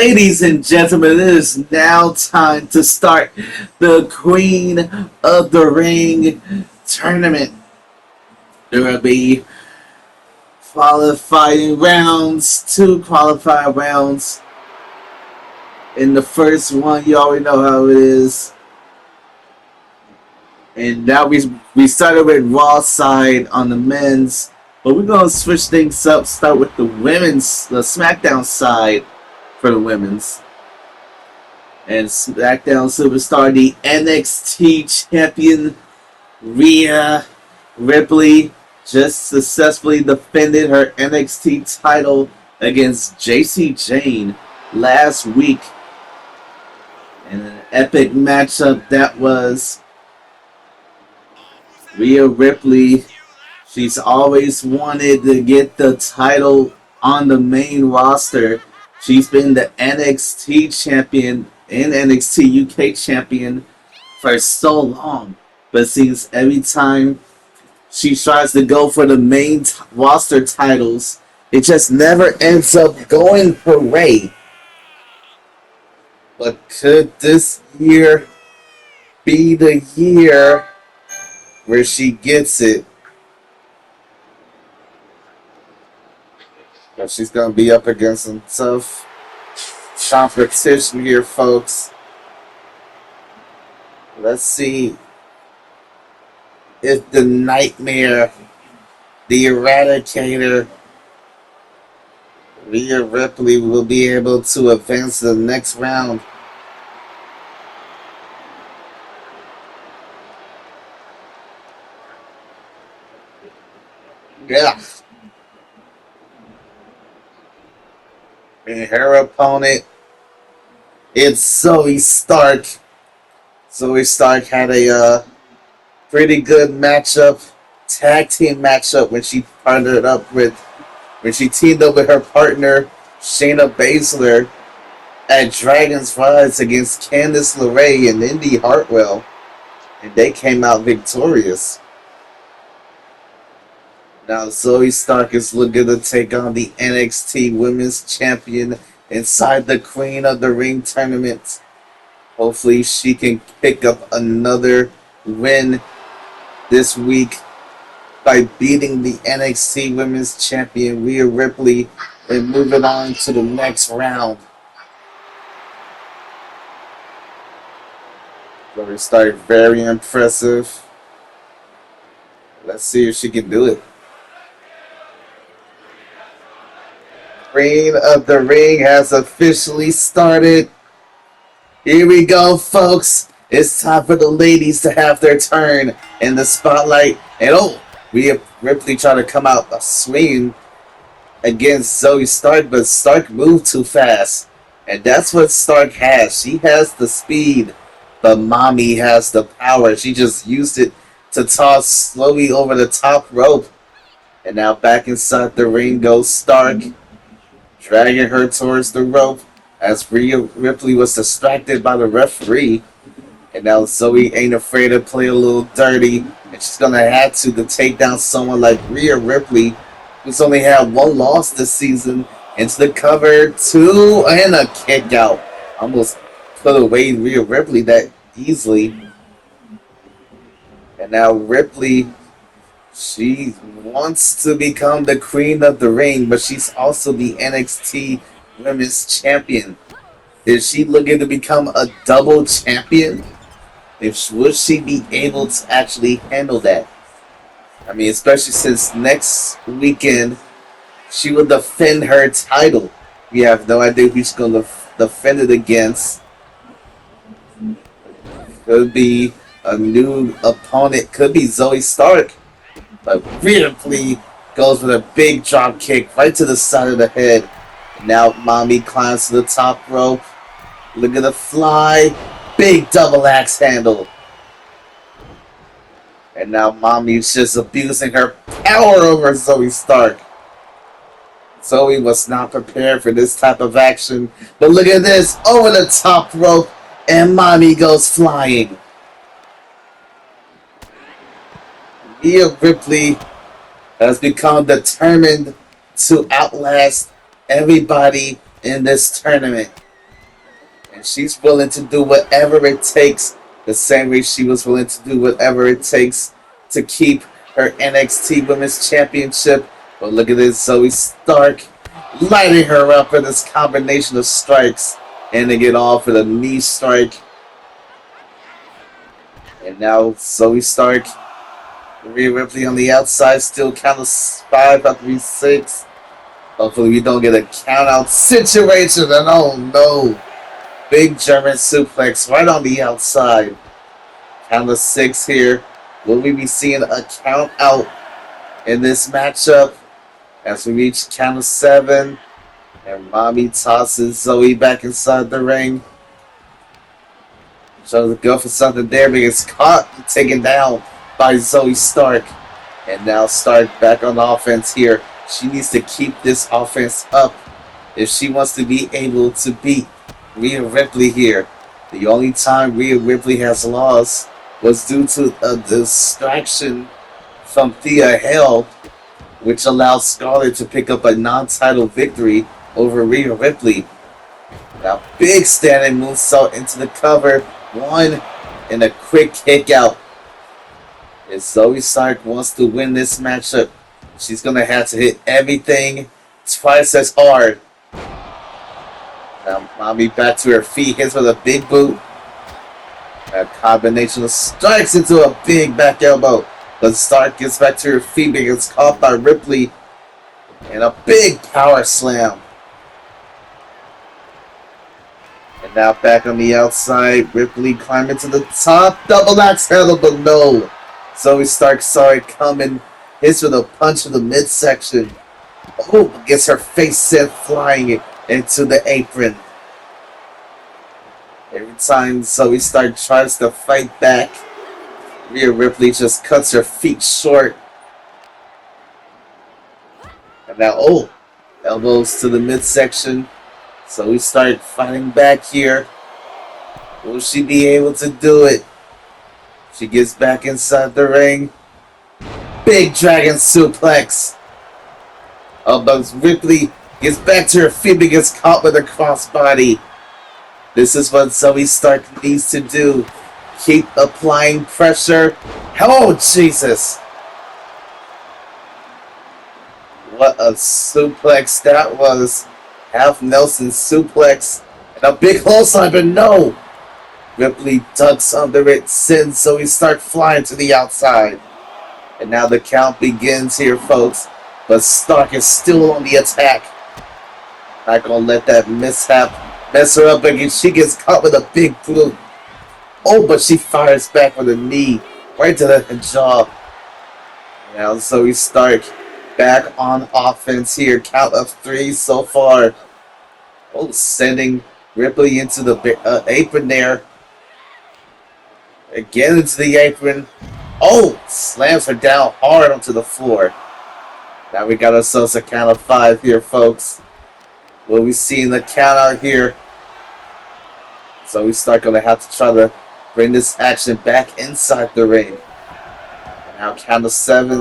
Ladies and gentlemen, it is now time to start the Queen of the Ring tournament. There will be qualifying rounds, two qualifying rounds. In the first one, you already know how it is. And now we started with Raw side on the men's, but we're gonna switch things up. Start with the Smackdown side for the women's. And Smackdown superstar, the NXT champion Rhea Ripley, just successfully defended her NXT title against JC Jane last week in an epic matchup that was. Rhea Ripley, she's always wanted to get the title on the main roster. She's been the NXT champion and NXT UK champion for so long. But seems every time she tries to go for the main roster titles, it just never ends up going her way. But could this year be the year where she gets it? But she's going to be up against some tough competition here, folks. Let's see if the Nightmare, the Eradicator, Rhea Ripley will be able to advance to the next round. Yeah. And her opponent, it's Zoe Stark. Zoe Stark had a pretty good tag team matchup when she teamed up with her partner Shayna Baszler at Dragon's Rise against Candice LeRae and Indy Hartwell, and they came out victorious. Now Zoe Stark is looking to take on the NXT Women's Champion inside the Queen of the Ring tournament. Hopefully she can pick up another win this week by beating the NXT Women's Champion Rhea Ripley and moving on to the next round. Zoe Stark, very impressive. Let's see if she can do it. Queen of the Ring has officially started. Here we go, folks. It's time for the ladies to have their turn in the spotlight. And Rhea Ripley trying to come out swinging against Zoe Stark, but Stark moved too fast. And that's what Stark has. She has the speed, but Mommy has the power. She just used it to toss slowly over the top rope. And now back inside the ring goes Stark, dragging her towards the rope as Rhea Ripley was distracted by the referee. And now Zoe ain't afraid to play a little dirty, and she's going to have to take down someone like Rhea Ripley, who's only had one loss this season, into the cover, two, and a kick out. Almost put away Rhea Ripley that easily. And now Ripley, she wants to become the Queen of the Ring, but she's also the NXT Women's Champion. Is she looking to become a double champion? Would she be able to actually handle that? I mean, especially since next weekend she will defend her title. We have no idea who she's going to defend it against. Could be a new opponent. Could be Zoe Stark. But Ripley goes with a big drop kick right to the side of the head. Now Mommy climbs to the top rope. Look at the fly. Big double axe handle. And now Mommy's just abusing her power over Zoe Stark. Zoe was not prepared for this type of action. But look at this. Over the top rope. And Mommy goes flying. Rhea Ripley has become determined to outlast everybody in this tournament. And she's willing to do whatever it takes, the same way she was willing to do whatever it takes to keep her NXT Women's Championship. But look at this, Zoe Stark lighting her up for this combination of strikes, ending it off with a knee strike. And now Zoe Stark, Rhea Ripley on the outside, still count of 5 out 3 6. Hopefully we don't get a count out situation. And oh no, big German suplex right on the outside. Count of 6 here. Will we be seeing a count out in this matchup as we reach count of 7? And Mommy tosses Zoe back inside the ring. Tries to go for something there, but gets caught and taken down by Zoe Stark. And now Stark back on offense here. She needs to keep this offense up if she wants to be able to beat Rhea Ripley here. The only time Rhea Ripley has lost was due to a distraction from Thea Hale, which allowed Scarlett to pick up a non-title victory over Rhea Ripley. Now, big standing moonsault into the cover. 1 and a quick kick out. If Zoe Stark wants to win this matchup, she's going to have to hit everything twice as hard. Now, Mommy back to her feet, hits with a big boot. A combination of strikes into a big back elbow. But Stark gets back to her feet, but gets caught by Ripley. And a big power slam. And now back on the outside, Ripley climbing to the top. Double axe handle, but no. Zoe Stark saw it coming. Hits with a punch in the midsection. Oh, gets her face sent flying into the apron. Every time Zoe Stark tries to fight back, Rhea Ripley just cuts her feet short. And now, oh, elbows to the midsection. Zoe Stark fighting back here. Will she be able to do it? She gets back inside the ring. Big dragon suplex. Oh, but Ripley gets back to her feet but gets caught with a crossbody. This is what Zoe Stark needs to do. Keep applying pressure. Oh, Jesus. What a suplex that was. Half Nelson suplex. And a big clothesline, but no. Ripley ducks under it, sends Zoe Stark flying to the outside. And now the count begins here, folks. But Stark is still on the attack. Not gonna let that mishap mess her up again. She gets caught with a big boot. Oh, but she fires back with a knee right to the jaw. Now Zoe Stark back on offense here. Count of 3 so far. Oh, sending Ripley into the apron there. Again into the apron. Oh, slams her down hard onto the floor. Now we got ourselves a count of 5 here, folks. Will we see the count out here? So we start going to have to try to bring this action back inside the ring. And now count of 7.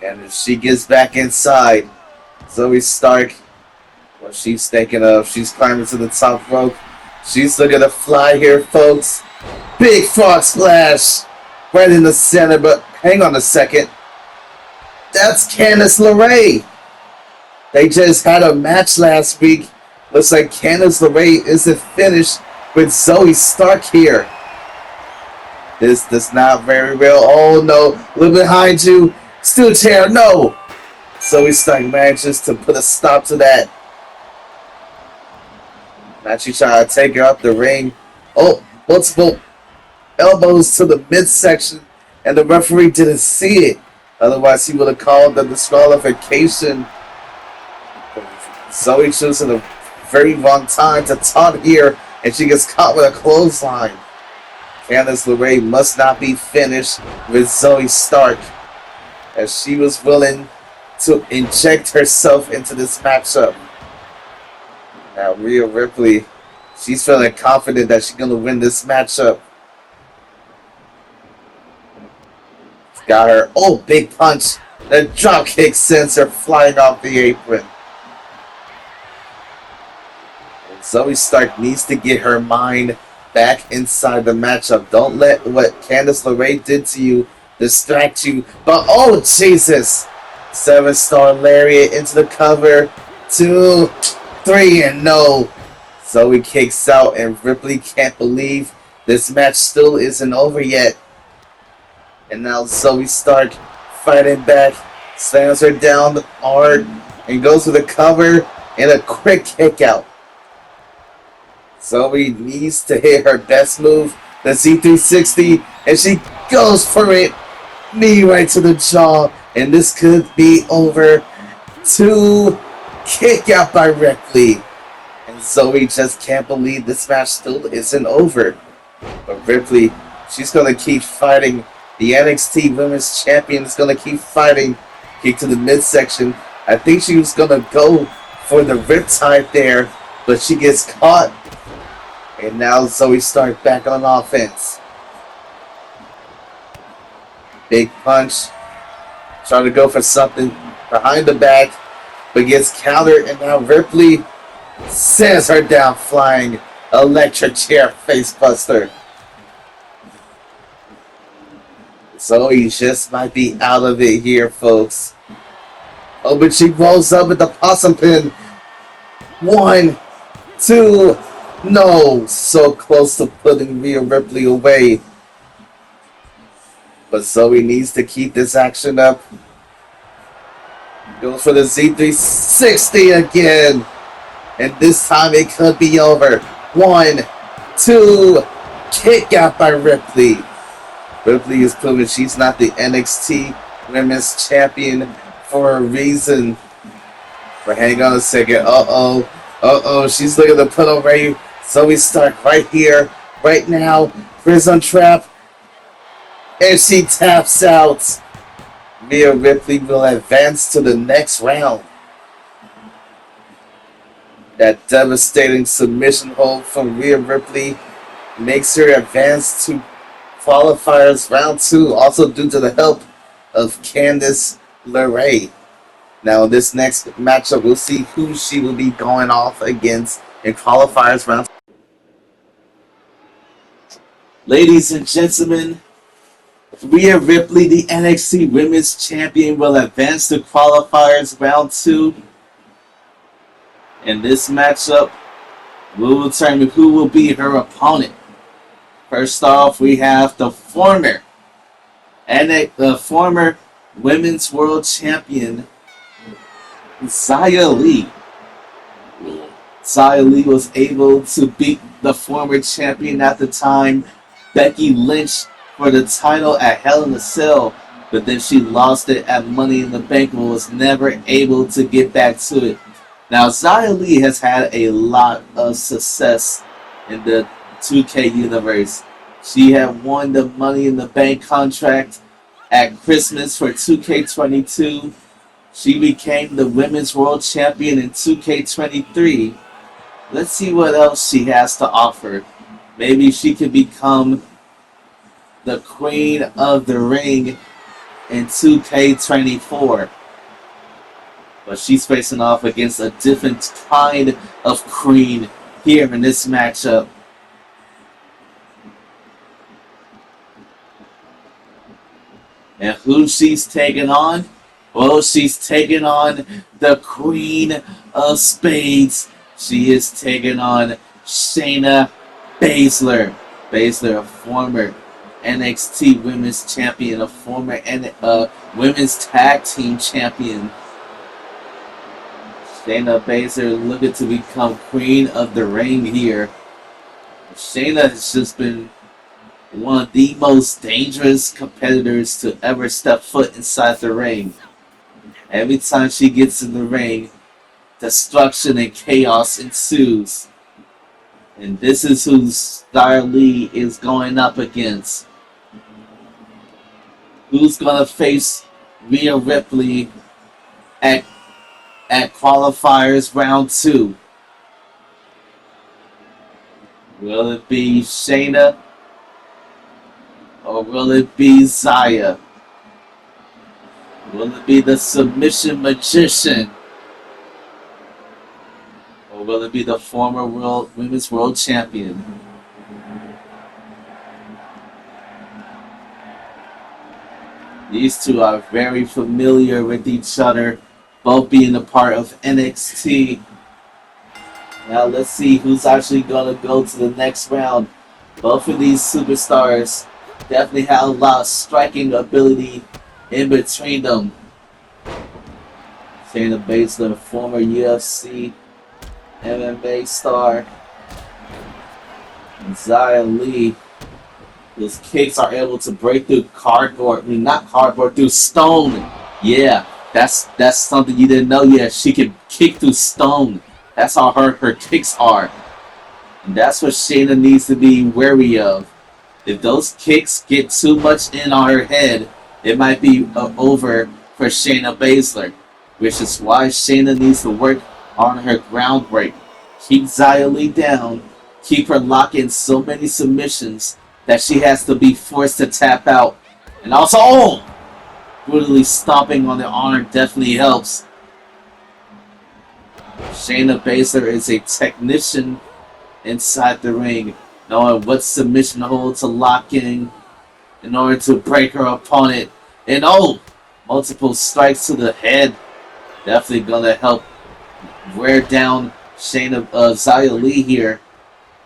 And if she gets back inside, Zoe Stark, what she's thinking of, she's climbing to the top rope. She's looking to fly here, folks. Big frog splash right in the center, but hang on a second. That's Candice LeRae. They just had a match last week. Looks like Candice LeRae isn't finished with Zoe Stark here. This does not very well. Oh no, look behind you. Steel chair, no. Zoe Stark manages to put a stop to that. Now she's trying to take her up the ring. Oh, multiple elbows to the midsection, and the referee didn't see it. Otherwise, he would have called the disqualification. Zoe choosing a very wrong time to taunt here, and she gets caught with a clothesline. Candice LeRae must not be finished with Zoe Stark, as she was willing to inject herself into this matchup. Now Rhea Ripley, she's feeling confident that she's going to win this matchup. Got her. Oh, big punch. The drop kick sends her flying off the apron. And Zoe Stark needs to get her mind back inside the matchup. Don't let what Candice LeRae did to you distract you. But oh Jesus! 7-star lariat into the cover. 2, 3, and no. Zoe kicks out, and Ripley can't believe this match still isn't over yet. And now Zoe Stark fighting back, slams her down hard, and goes for the cover and a quick kick out. Zoe needs to hit her best move, the Z360, and she goes for it. Knee right to the jaw, and this could be over. 2, kick out by Ripley. And Zoe just can't believe this match still isn't over. But Ripley, she's going to keep fighting. The NXT Women's Champion is going to keep fighting. Kick to the midsection. I think she was going to go for the riptide there, but she gets caught. And now Zoe Stark back on offense. Big punch. Trying to go for something behind the back, but gets countered. And now Ripley sends her down flying. Electric chair facebuster. Zoe just might be out of it here, folks. Oh, but she rolls up with the possum pin. 1, 2, no. So close to putting Rhea Ripley away. But Zoe needs to keep this action up. Goes for the Z360 again. And this time it could be over. 1, 2, kick out by Ripley. Ripley is proving she's not the NXT Women's Champion for a reason. But hang on a second. She's looking to put away Zoe Stark right here, right now. Prison trap. And she taps out. Rhea Ripley will advance to the next round. That devastating submission hold from Rhea Ripley makes her advance to Qualifiers round 2, also due to the help of Candice LeRae. Now, this next matchup, we'll see who she will be going off against in Qualifiers round 2. Ladies and gentlemen, Rhea Ripley, the NXT Women's Champion, will advance to Qualifiers round 2. In this matchup, we'll determine who will be her opponent. First off, we have the former Women's World Champion, Xia Li. Xia Li was able to beat the former champion at the time, Becky Lynch, for the title at Hell in a Cell, but then she lost it at Money in the Bank and was never able to get back to it. Now, Xia Li has had a lot of success in the 2K universe. She had won the Money in the Bank contract at Christmas for 2K22. She became the Women's World Champion in 2K23. Let's see what else she has to offer. Maybe she could become the Queen of the Ring in 2K24. But she's facing off against a different kind of queen here in this matchup. And who she's taking on? Well, she's taking on the Queen of Spades. She is taking on Shayna Baszler. Baszler, a former NXT Women's Champion, a former Women's Tag Team Champion. Shayna Baszler looking to become Queen of the Ring here. Shayna has just been one of the most dangerous competitors to ever step foot inside the ring. Every time she gets in the ring, destruction and chaos ensues. And this is who Xia Li is going up against. Who's going to face Rhea Ripley at Qualifiers round 2? Will it be Shayna? Or will it be Xia? Will it be the submission magician? Or will it be the former women's world champion? These two are very familiar with each other, both being a part of NXT. Now let's see who's actually gonna go to the next round. Both of these superstars definitely have a lot of striking ability in between them. Shayna Baszler, former UFC MMA star, and Xia Li, whose kicks are able to break through cardboard. I mean, not cardboard, through stone. Yeah, that's something you didn't know. Yeah, she can kick through stone. That's how her kicks are. And that's what Shayna needs to be wary of. If those kicks get too much in on her head, it might be over for Shayna Baszler. Which is why Shayna needs to work on her groundwork. Keep Xia Li down. Keep her locked in so many submissions that she has to be forced to tap out. And also, brutally stomping on the arm definitely helps. Shayna Baszler is a technician inside the ring, knowing what submission hold to lock in order to break her opponent. And multiple strikes to the head. Definitely gonna help wear down Xia Li here.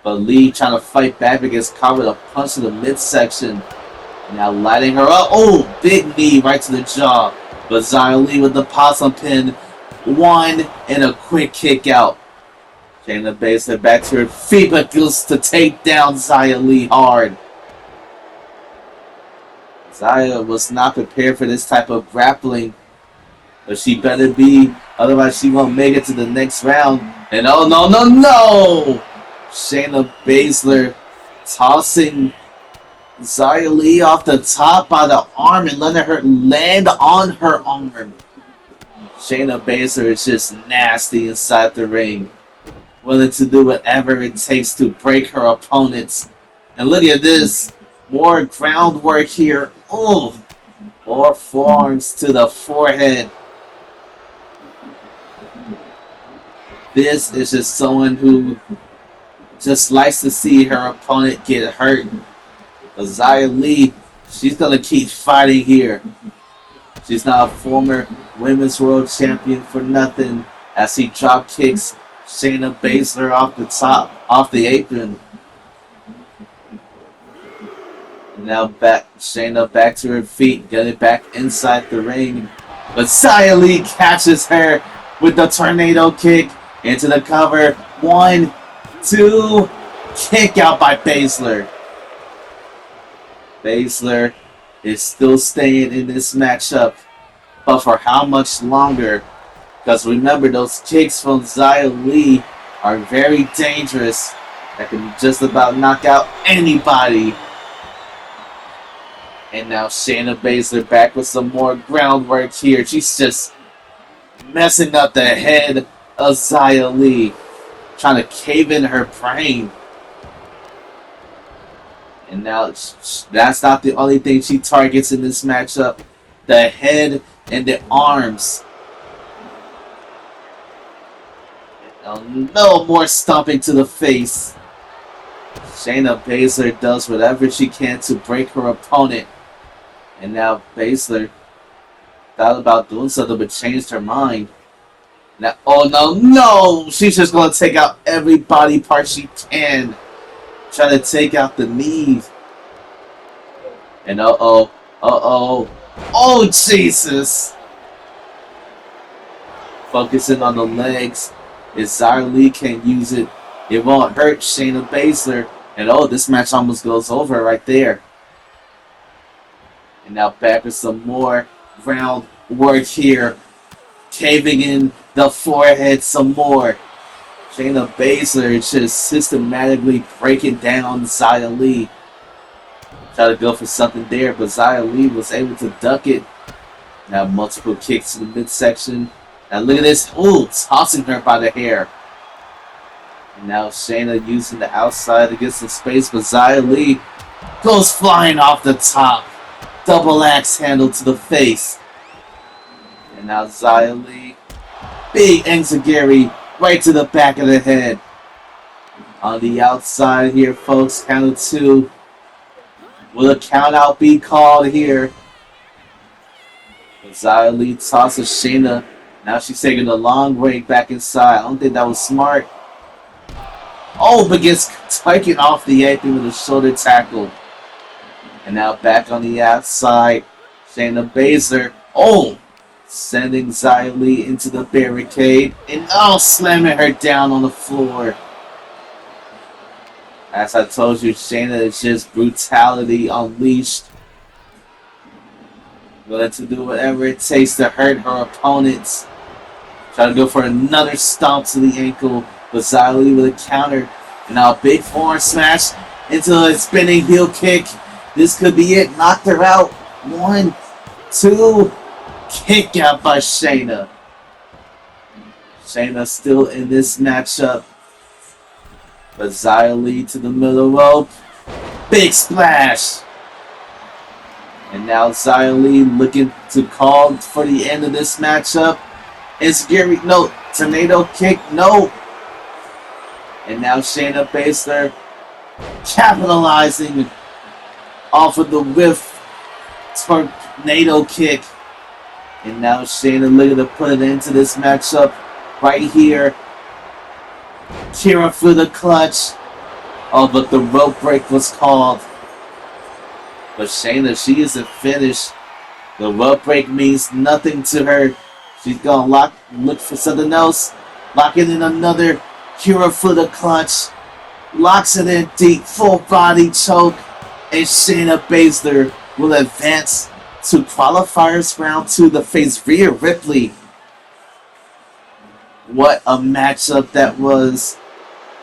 But Li trying to fight back against caught with a punch to the midsection. Now lighting her up. Big knee right to the jaw. But Xia Li with the possum pin. One and a quick kick out. Shayna Baszler back to her feet, but goes to take down Xia Li hard. Xia was not prepared for this type of grappling. But she better be, otherwise she won't make it to the next round. And no! Shayna Baszler tossing Xia Li off the top by the arm and letting her land on her arm. Shayna Baszler is just nasty inside the ring. Willing to do whatever it takes to break her opponents. And look at this. More groundwork here. More forearms to the forehead. This is just someone who just likes to see her opponent get hurt. But Xia Li, she's going to keep fighting here. She's not a former women's world champion for nothing as he drop kicks Shayna Baszler off the apron. And now Shayna back to her feet, getting back inside the ring. But Xia Li catches her with the tornado kick into the cover. 1, 2, kick out by Baszler. Baszler is still staying in this matchup, but for how much longer? Because remember, those kicks from Xia Li are very dangerous. That can just about knock out anybody. And now Shayna Baszler back with some more groundwork here. She's just messing up the head of Xia Li, trying to cave in her brain. And now that's not the only thing she targets in this matchup. The head and the arms. No more stomping to the face. Shayna Baszler does whatever she can to break her opponent. And now Baszler thought about doing something but changed her mind. Now, no! She's just going to take out every body part she can. Trying to take out the knees. And oh, Jesus! Focusing on the legs. If Xia Li can use it, it won't hurt Shayna Baszler. And this match almost goes over right there. And now back with some more ground work here. Caving in the forehead some more. Shayna Baszler is just systematically breaking down Xia Li. Try to go for something there, but Xia Li was able to duck it. Now multiple kicks to the midsection. Now look at this. Tossing her by the hair. And now Shayna using the outside to get some space, but Xia Li goes flying off the top. Double axe handle to the face. And now Xia Li, big enziguri right to the back of the head. On the outside here, folks, count of 2. Will a count out be called here? Xia Li tosses Shayna. Now she's taking a long break back inside. I don't think that was smart. Oh, but gets taken off the apron with a shoulder tackle. And now back on the outside, Shayna Baszler. Oh, sending Xia Li into the barricade. And slamming her down on the floor. As I told you, Shayna is just brutality unleashed. Willing to do whatever it takes to hurt her opponents. Try to go for another stomp to the ankle. But Xia Li with a counter. And now a big forearm smash into a spinning heel kick. This could be it. Knocked her out. 1, 2. Kick out by Shayna. Shayna still in this matchup. But Xia Li to the middle rope. Big splash. And now Xia Li looking to call for the end of this matchup. It's Gary. No. Tornado kick. No. And now Shayna Baszler capitalizing off of the whiff tornado kick. And now Shayna looking to put it into this matchup right here. Kira for the clutch. Oh, but the rope break was called. But Shayna, she isn't finished. The rope break means nothing to her. She's gonna look for something else. Locking in another Kira for the clutch. Locks it in deep, full body choke. And Shayna Baszler will advance to qualifiers round 2 to face Rhea Ripley. What a matchup that was.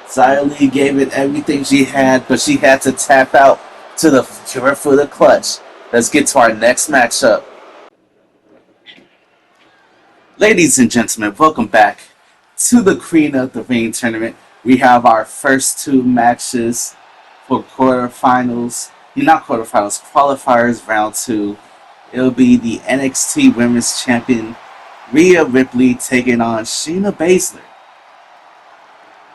Xia Li gave it everything she had, but she had to tap out to the Kira for the clutch. Let's get to our next matchup. Ladies and gentlemen, welcome back to the Queen of the Ring tournament. We have our first 2 matches for quarterfinals. Not quarterfinals, qualifiers round 2. It'll be the NXT Women's Champion Rhea Ripley taking on Shayna Baszler.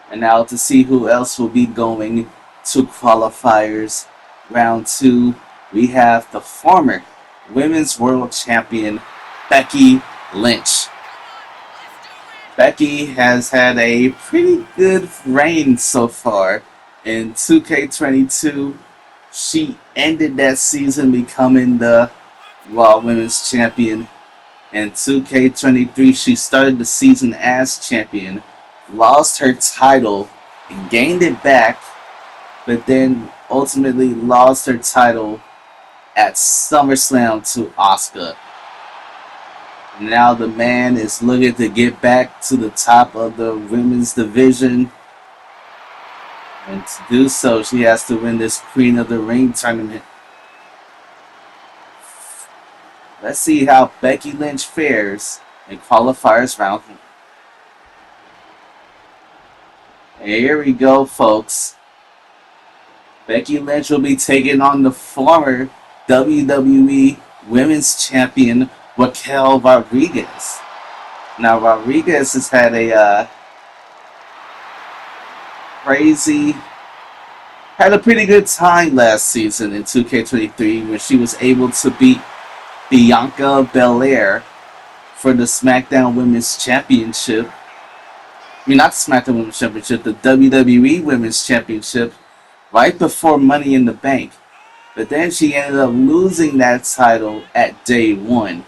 And now to see who else will be going to qualifiers round 2, we have the former Women's World Champion Becky Lynch. Becky has had a pretty good reign so far. In 2K22, she ended that season becoming the Raw Women's Champion. In 2K23, she started the season as champion, lost her title, and gained it back, but then ultimately lost her title at SummerSlam to Asuka. Now the man is looking to get back to the top of the women's division. And to do so, she has to win this Queen of the Ring tournament. Let's see how Becky Lynch fares in qualifiers round 1. Here we go, folks. Becky Lynch will be taking on the former WWE Women's Champion Raquel Rodriguez. Now, Rodriguez has had a had a pretty good time last season in 2K23 when she was able to beat Bianca Belair for the Smackdown Women's Championship. I mean, not the Smackdown Women's Championship, the WWE Women's Championship right before Money in the Bank. But then she ended up losing that title at day 1.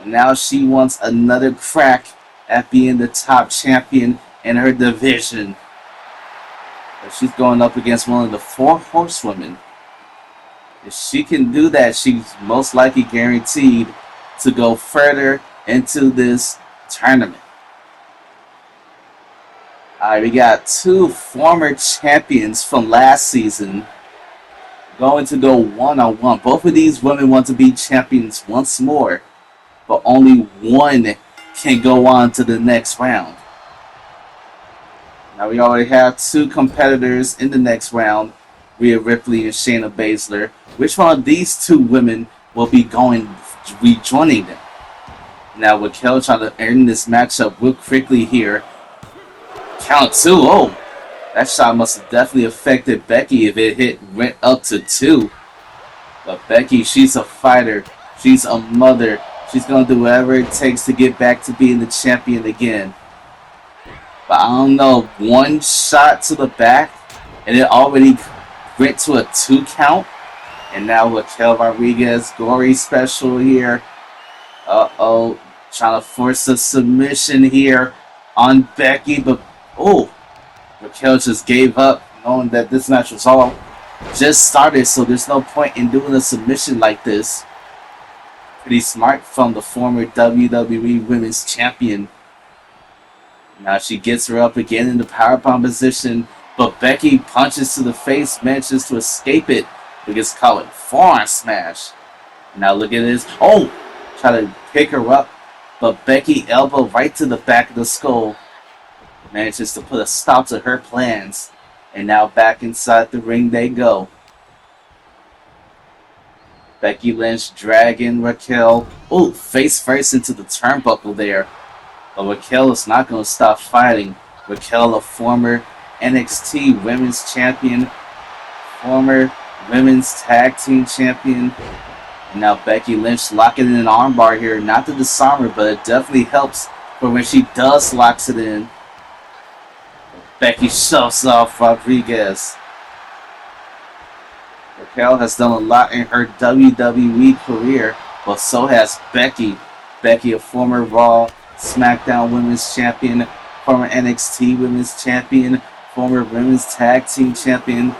And now she wants another crack at being the top champion in her division. But she's going up against one of the 4 horsewomen. If she can do that, she's most likely guaranteed to go further into this tournament. Alright, we got 2 former champions from last season going to go one-on-one. Both of these women want to be champions once more, but only one can go on to the next round. Now we already have 2 competitors in the next round, Rhea Ripley and Shayna Baszler. Which one of these 2 women will be rejoining them? Now Raquel trying to end this matchup real quickly here. Count two. Oh, that shot must have definitely affected Becky if it went up to two. But Becky, she's a fighter. She's a mother. She's going to do whatever it takes to get back to being the champion again. But I don't know, one shot to the back, and it already went to a 2 count. And now Raquel Rodriguez, gory special here. Uh-oh, trying to force a submission here on Becky. But, oh, Raquel just gave up, knowing that this match was all just started, so there's no point in doing a submission like this. Pretty smart from the former WWE Women's Champion. Now she gets her up again in the powerbomb position, but Becky punches to the face, manages to escape it, but gets caught with forearm smash. Now look at this. Oh! Try to pick her up, but Becky elbow right to the back of the skull. Manages to put a stop to her plans. And now back inside the ring they go. Becky Lynch dragging Raquel. Oh, face first into the turnbuckle there. But Raquel is not going to stop fighting. Raquel, a former NXT Women's Champion, former Women's Tag Team Champion. And now Becky Lynch locking in an armbar here. Not to disarm her, but it definitely helps for when she does locks it in. Becky shoves off Rodriguez. Raquel has done a lot in her WWE career, but so has Becky. Becky, a former Raw, Smackdown Women's Champion, former NXT Women's Champion, former Women's Tag Team Champion,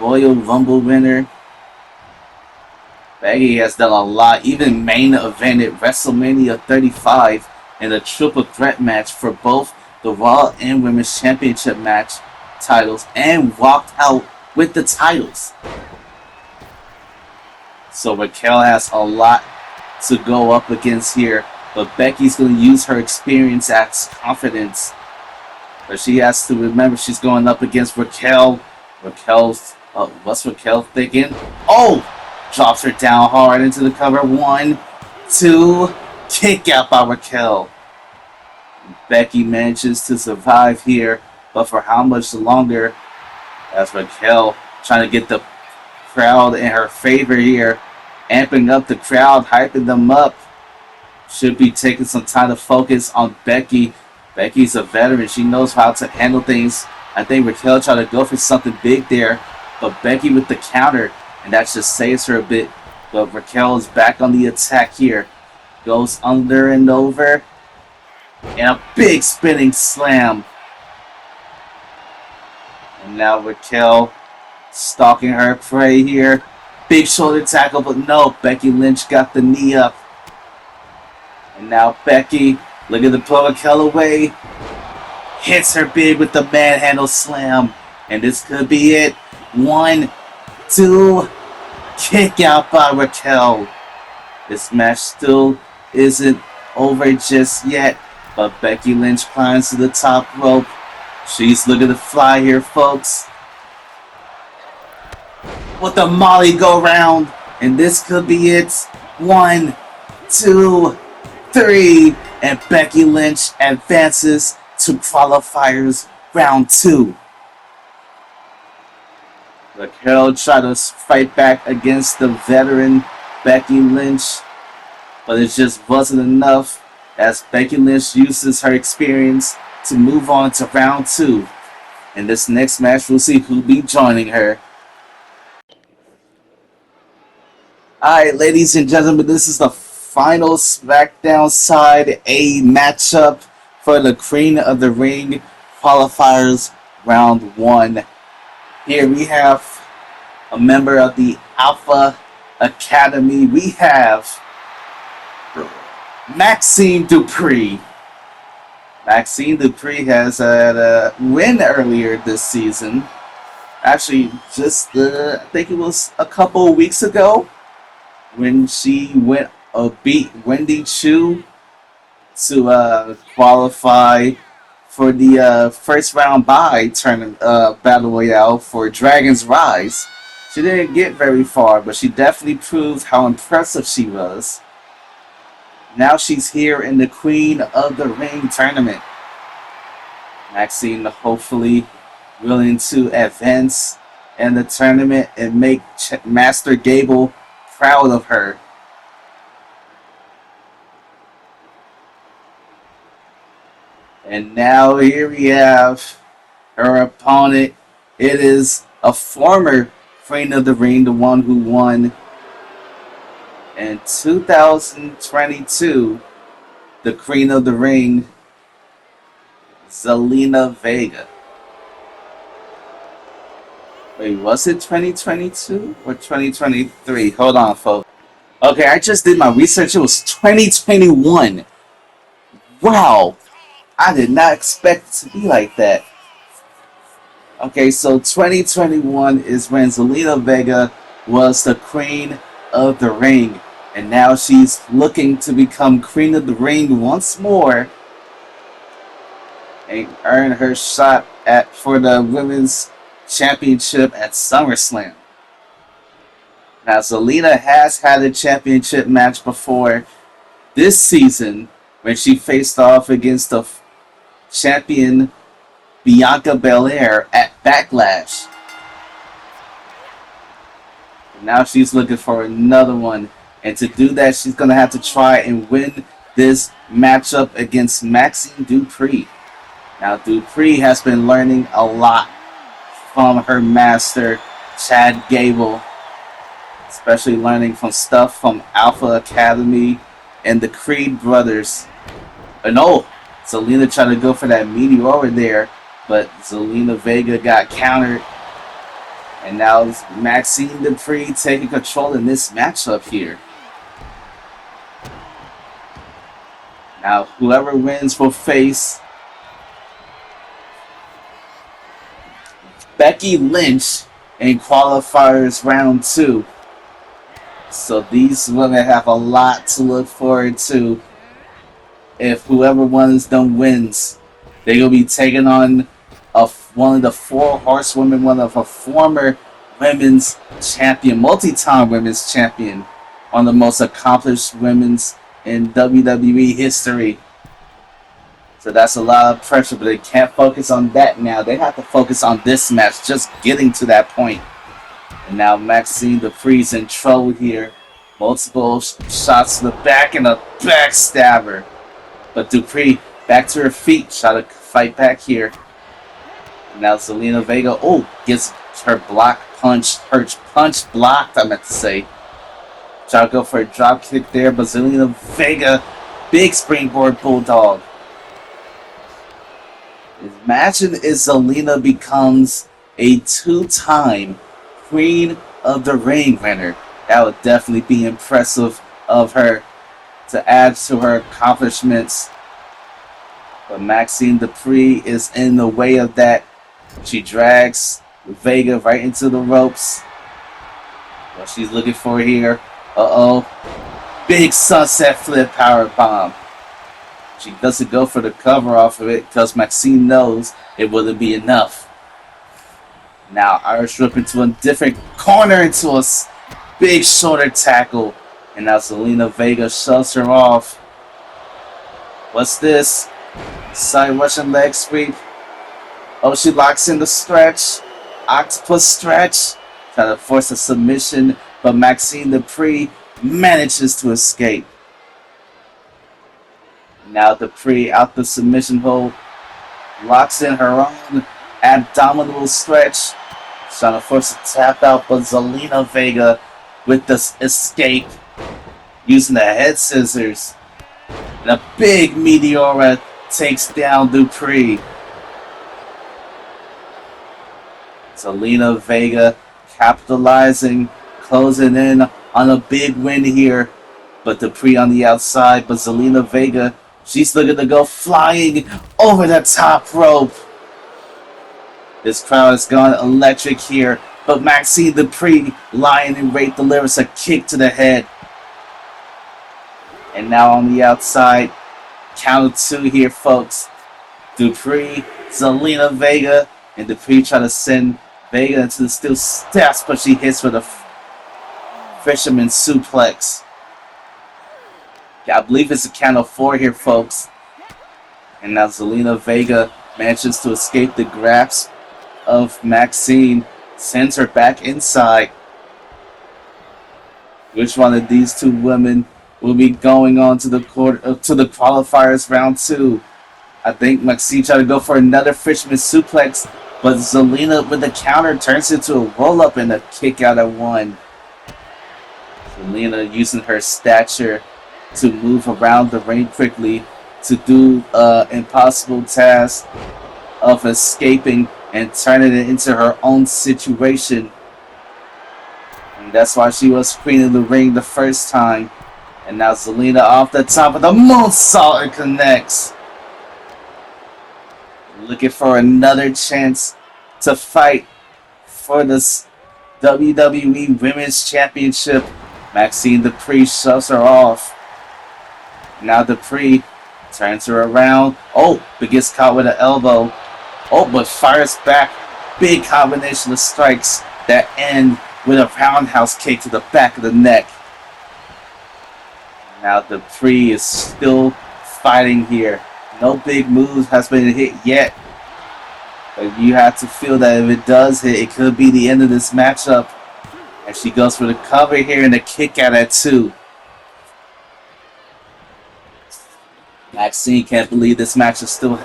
Royal Rumble winner. Becky has done a lot, even main event at WrestleMania 35 in a triple threat match for both the Raw and Women's Championship match titles, and walked out with the titles. So Raquel has a lot to go up against here, but Becky's going to use her experience as confidence. But she has to remember she's going up against Raquel. What's Raquel thinking? Oh! Drops her down hard into the cover. 1, 2, kick out by Raquel. Becky manages to survive here, but for how much longer? As Raquel trying to get the crowd in her favor here, amping up the crowd, hyping them up. Should be taking some time to focus on Becky. Becky's a veteran. She knows how to handle things. I think Raquel tried to go for something big there, but Becky with the counter, and that just saves her a bit. But Raquel is back on the attack here. Goes under and over. And a big spinning slam. And now Raquel stalking her prey here. Big shoulder tackle, but no. Becky Lynch got the knee up. And now Becky, looking to pull Raquel away. Hits her big with the manhandle slam. And this could be it. 1, 2, kick out by Raquel. This match still isn't over just yet. But Becky Lynch climbs to the top rope. She's looking to fly here, folks. With the Molly go round. And this could be it. 1, 2, 3. And Becky Lynch advances to qualifiers round 2. Raquel tried to fight back against the veteran Becky Lynch, but it just wasn't enough, as Becky Lynch uses her experience to move on to round 2. In this next match, we'll see who'll be joining her. Alright, ladies and gentlemen, this is the final SmackDown Side A matchup for the Queen of the Ring qualifiers round 1. Here we have a member of the Alpha Academy. We have Maxine Dupree. Maxine Dupree has had a win earlier this season. Actually, just I think it was a couple of weeks ago when she beat Wendy Chu to qualify for the first round bye tournament battle royale for Dragon's Rise. She didn't get very far, but she definitely proved how impressive she was. Now she's here in the Queen of the Ring tournament. Maxine hopefully willing to advance in the tournament and make Master Gable proud of her. And now here we have her opponent. It is a former Queen of the Ring, the one who won in 2022, the Queen of the Ring, Zelina Vega. Wait, was it 2022 or 2023? Hold on, folks. Okay, I just did my research. It was 2021. Wow. I did not expect it to be like that. Okay, so 2021 is when Zelina Vega was the Queen of the Ring. And now she's looking to become Queen of the Ring once more and earn her shot for the Women's Championship at SummerSlam. Now, Zelina has had a championship match before this season when she faced off against the champion Bianca Belair at Backlash. Now she's looking for another one. And to do that, she's going to have to try and win this matchup against Maxine Dupree. Now, Dupree has been learning a lot from her master, Chad Gable. Especially learning from stuff from Alpha Academy and the Creed brothers. No, Zelina tried to go for that meteor there, but Zelina Vega got countered. And now it's Maxine Dupree taking control in this matchup here. Now, whoever wins will face Becky Lynch in Qualifiers Round 2. So these women have a lot to look forward to. If whoever wins them wins, they're going to be taking on one of the 4 horsewomen, one of a former women's champion, multi-time women's champion, one of the most accomplished women's in WWE history. So that's a lot of pressure, but they can't focus on that now. They have to focus on this match, just getting to that point. And now Maxine Dupree's in trouble here. Multiple shots to the back and a backstabber. But Dupree back to her feet. Try to fight back here. And now Zelina Vega, gets her punch blocked, I meant to say. Try to go for a drop kick there, but Zelina Vega, big springboard bulldog. Imagine if Zelina becomes a 2-time Queen of the Ring winner. That would definitely be impressive of her to add to her accomplishments. But Maxine Dupree is in the way of that. She drags Vega right into the ropes. What she's looking for here. Big sunset flip power bomb. She doesn't go for the cover off of it because Maxine knows it wouldn't be enough. Now Irish whip into a different corner into a big shoulder tackle. And now Zelina Vega shoves her off. What's this? Side Russian leg sweep. She locks in the stretch. Octopus stretch. Try to force a submission, but Maxine Dupree manages to escape. Now Dupree out the submission hold. Locks in her own abdominal stretch. Trying to force a tap out, but Zelina Vega with the escape. Using the head scissors. And a big Meteora takes down Dupree. Zelina Vega capitalizing, closing in on a big win here. But Dupree on the outside, but Zelina Vega, she's looking to go flying over the top rope. This crowd has gone electric here, but Maxine Dupree, lying in wait, delivers a kick to the head. And now on the outside, count of 2 here, folks. Dupree, Zelina Vega, and Dupree try to send Vega into the steel steps, but she hits with a fisherman suplex. Yeah, I believe it's a count of 4 here, folks. And now Zelina Vega manages to escape the grasp of Maxine, sends her back inside. Which one of these two women will be going on to the qualifiers round 2? I think Maxine tried to go for another fisherman suplex, but Zelina with the counter turns into a roll-up and a kick out at 1. Zelina using her stature to move around the ring quickly to do an impossible task of escaping and turning it into her own situation. And that's why she was queen of the ring the first time. And now Zelina off the top of the moonsault and connects. Looking for another chance to fight for this WWE Women's Championship. Maxine Dupree shoves her off. Now Dupree turns her around. Oh, but gets caught with an elbow. Oh, but fires back. Big combination of strikes that end with a roundhouse kick to the back of the neck. Now Dupree is still fighting here. No big moves has been hit yet. But you have to feel that if it does hit, it could be the end of this matchup. And she goes for the cover here and the kick out at 2. Maxine can't believe this match is still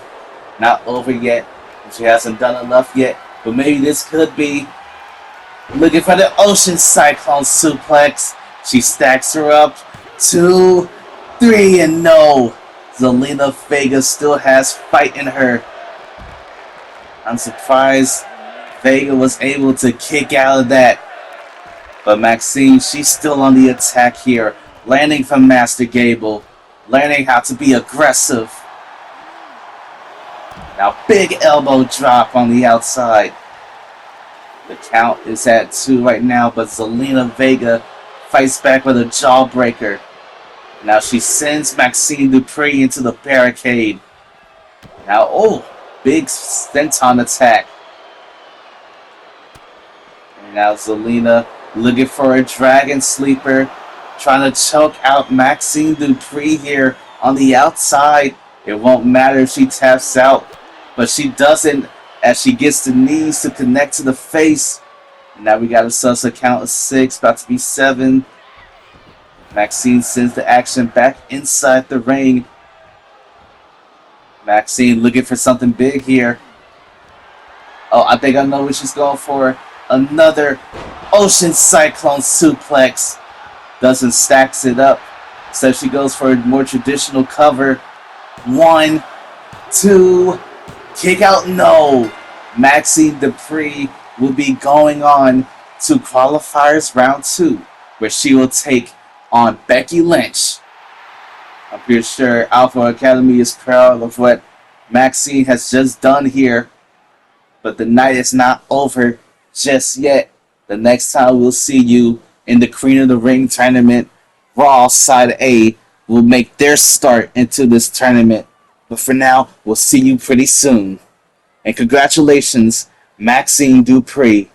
not over yet. She hasn't done enough yet. But maybe this could be. Looking for the Ocean Cyclone suplex. She stacks her up. 2, 3, and no. Zelina Vega still has fight in her. I'm surprised Vega was able to kick out of that. But Maxine, she's still on the attack here. Landing from Master Gable. Learning how to be aggressive. Now big elbow drop on the outside. The count is at 2 right now, but Zelina Vega fights back with a jawbreaker. Now she sends Maxine Dupree into the barricade. Now, oh, big senton attack. And now Zelina looking for a dragon sleeper. Trying to choke out Maxine Dupree here on the outside. It won't matter if she taps out. But she doesn't as she gets the knees to connect to the face. Now we got a salsa count of 6, about to be 7. Maxine sends the action back inside the ring. Maxine looking for something big here. Oh, I think I know what she's going for. Another Ocean Cyclone suplex. Doesn't stacks it up. So she goes for a more traditional cover. 1, 2, kick out, no. Maxine Dupree will be going on to qualifiers round 2, where she will take on Becky Lynch. I'm pretty sure Alpha Academy is proud of what Maxine has just done here. But the night is not over just yet. The next time we'll see you in the Queen of the Ring tournament, Raw Side A will make their start into this tournament. But for now, we'll see you pretty soon. And congratulations, Maxine Dupree.